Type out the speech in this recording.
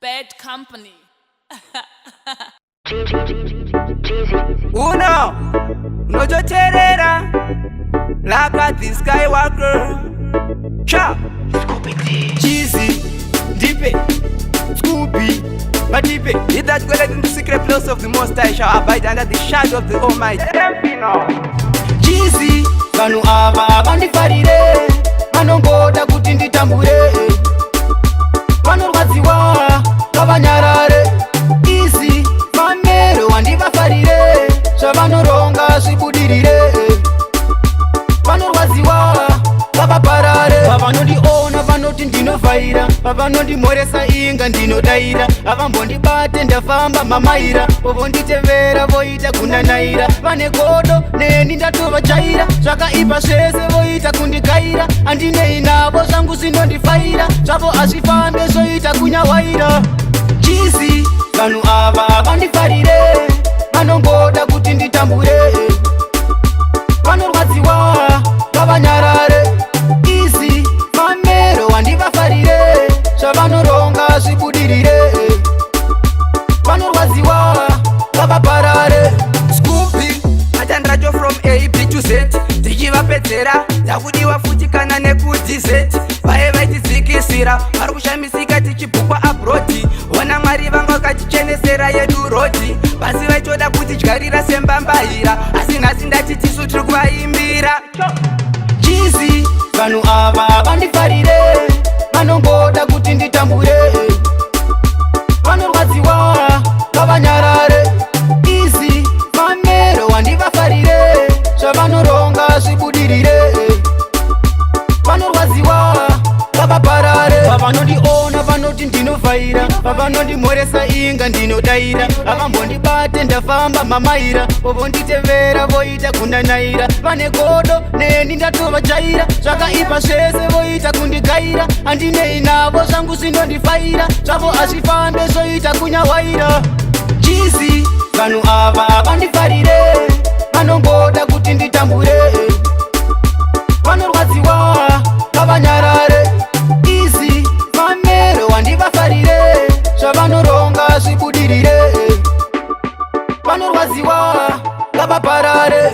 Bad company. Uno, unochocherera like the Skywalker. Cha, Cheesy, Deepy, Scooby, Madipe. He that dwelleth in the secret place of the Most High shall abide under the shadow of the Almighty. Cheesy, vanu ava vandifarire, vanongoda kuti nditambure, vanorwadziwa ngavanyarare. Easy, mamero wandivafarire, zvavanoronga zvibudirire, vanorwadziwa ngavaparare. Vavanondiona vanoti ndinovhaira, vavanondimhoresa inga ndinodaira, havambondibate ndafamba mamaira, vovonditevera voita kunanaira, vane godo neni ndatovajaira, zvakaipa zvese voita kundigaira, handinei navo zvangu zvinondifaira, zvavo hazvifambe zvoita kunyawaira. Cheesy, vanhu ava vandifarire, vanongoda kuti nditambure, vanorwadziwa ngavanyarare. Easy, mamero wandivafarire, zvavanoronga zvibudirire, vanorwadziwa ngavaparare. Scooby, achandracho from A, B to Z, tichivapedzera yakudiwa futi kana nekudz. Vaye vaitidzikisira vari kushamisika tichibhukwa abrodi, ona mwari vanga vakatichenesera yedu rodi, basi vaitoda kutidyarira sembambahira, asi nhasi ndati tisu tiri kuvaimbira. Cheesy, vanhu ava vandifarire, vanongoda kuti nditambure, vanorwadziwa ngavanyarare. Easy, mamero wandivafarire, zvavanoronga zvibudirire, vanorwadziwa ngavaparare. Vavanondiona vanoti ndinovhaira, vavanondimhoresa inga ndinodaira, havambondibate ndafamba mamaira, vovonditevera voita kunanaira, vane godo neni ndatovajaira, zvakaipa zvese voita kundigaira, handinei navo zvangu zvinondifaira, zvavo hazvifambe zvoita kunyawaira. Cheesy, vanhu ava vandifarire, vanongoda kuti nditambure, vanorwadziwa ngavanyarare. Easy, mamero wandivafarire, zvavanoronga zvibudirire, vanorwadziwa ngavaparare.